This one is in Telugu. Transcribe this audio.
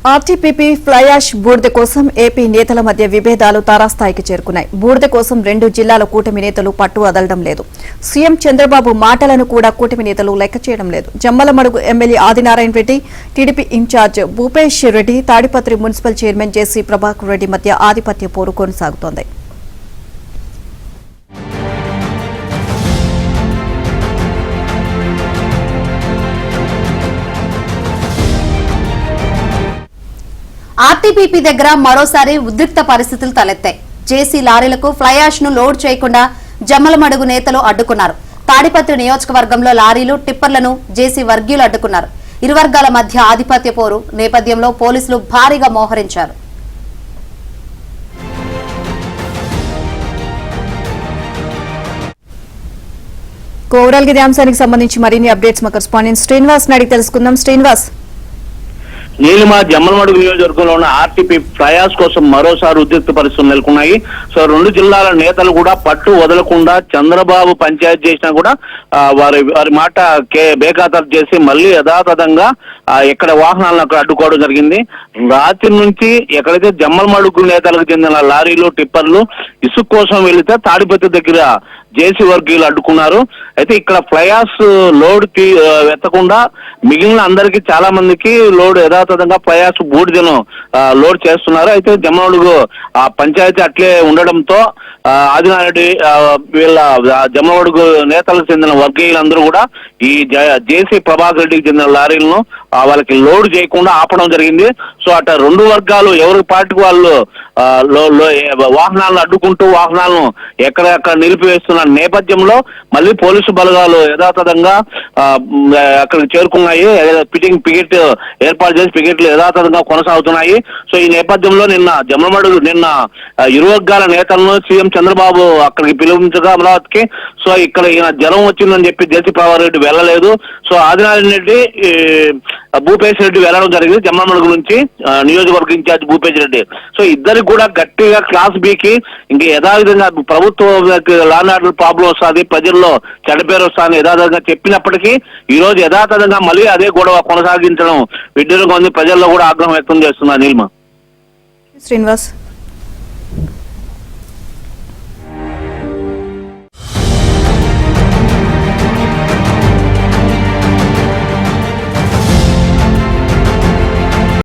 ఆర్టీపీపీ ఫ్లై యాష్ బూడిద కోసం ఏపీ నేతల మధ్య విభేదాలు తారాస్థాయికి చేరుకున్నాయి. బూడిద కోసం 2 జిల్లాల కూటమి నేతలు పట్టు వదలడం లేదు. సీఎం చంద్రబాబు మాటలను కూడా కూటమి నేతలు లెక్క చేయడం లేదు. Jammalamadugu MLA Adinarayana Reddy, TDP incharge Bhupesh Reddy, Tadipatri municipal chairman JC Prabhakar Reddy మధ్య ఆధిపత్య పోరు కొనసాగుతోంది. ఆర్టీపీపీ దగ్గర మరోసారి ఉద్రిక్త పరిస్థితులు తలెత్తాయి. జేసీ లారీలకు ఫ్లై యాష్ ను లోడ్ చేయకుండా జమ్మలమడుగు నేతలు అడ్డుకున్నారు. తాడిపత్రి నియోజకవర్గంలో లారీలు, టిప్పర్లను జేసీ వర్గీయులు అడ్డుకున్నారు. ఇరు వర్గాల మధ్య ఆధిపత్య పోరు నేపథ్యంలో పోలీసులు భారీగా మోహరించారు. ఓవరాల్ గా అంశానికి సంబంధించి మరిన్ని అప్డేట్స్ మా కరెస్పాండెంట్ శ్రీనివాస్ అడిగి తెలుసుకుందాం. శ్రీనివాస్, నీలిమ జమ్మలమడుగు నియోజకవర్గంలో ఉన్న ఆర్టీపీ ప్రయాస్ కోసం మరోసారి ఉద్రిక్త పరిస్థితులు నెలకొన్నాయి. సో 2 జిల్లాల నేతలు కూడా పట్టు వదలకుండా చంద్రబాబు పంచాయతీ చేసినా కూడా వారి మాట బేఖాతరు చేసి మళ్ళీ యథాతథంగా ఎక్కడ వాహనాలను అక్కడ అడ్డుకోవడం జరిగింది. రాత్రి నుంచి ఎక్కడైతే జమ్మలమడుగు నేతలకు చెందిన లారీలు, టిప్పర్లు ఇసుక కోసం వెళితే తాడిపత్రి దగ్గర జేసీ వర్గీయులు అడ్డుకున్నారు. అయితే ఇక్కడ ఫ్లయాస్ లోడ్ ఎత్తకుండా మిగిలిన అందరికి చాలా మందికి లోడ్ యథాతథంగా ఫ్లయాస్ బూడిదను లోడ్ చేస్తున్నారు. అయితే జమ్మలమడుగు పంచాయతీ అట్లే ఉండడంతో ఆదినారెడ్డి వీళ్ళ జమ్మలమడుగు నేతలకు చెందిన వర్గీయులందరూ కూడా ఈ జేసీ ప్రభాకర్ రెడ్డికి చెందిన లారీలను వాళ్ళకి లోడ్ చేయకుండా ఆపడం జరిగింది. సో అట 2 వర్గాలు ఎవరి పార్టీకి వాళ్ళు వాహనాలను అడ్డుకుంటూ వాహనాలను ఎక్కడెక్కడ నిలిపివేస్తున్న నేపథ్యంలో మళ్ళీ పోలీసు బలగాలు యథాతథంగా అక్కడికి చేరుకున్నాయి. పికెట్ ఏర్పాటు చేసి పికెట్లు యథాతథంగా కొనసాగుతున్నాయి. సో ఈ నేపథ్యంలో నిన్న ఇరు వర్గాల నేతలను సీఎం చంద్రబాబు అక్కడికి పిలుపునిచ్చగా అమరావతికి సో ఇక్కడ ఈయన జ్వరం వచ్చిందని చెప్పి జేసీ ప్రభాకర్ రెడ్డి వెళ్ళలేదు. సో ఆదినారాయణ రెడ్డి, భూపేష్ రెడ్డి వెళ్ళడం జరిగింది జమ్మలమడుగు నుంచి, నియోజకవర్గ ఇన్ఛార్జ్ భూపేష్ రెడ్డి. సో ఇద్దరికి కూడా గట్టిగా క్లాస్ బీకి ఇంకా యథావిధంగా ప్రభుత్వం లా అండ్ ఆర్డర్ ప్రాబ్లం వస్తుంది, ప్రజల్లో చెడ్డపేరు వస్తుంది యథాతథంగా చెప్పినప్పటికీ ఈ రోజు యథాతథంగా మళ్ళీ అదే గొడవ కొనసాగించడం విడ్డూరంగా ఉంది. ప్రజల్లో కూడా ఆగ్రహం వ్యక్తం చేస్తున్నారు. నీలిమ, శ్రీనివాస్.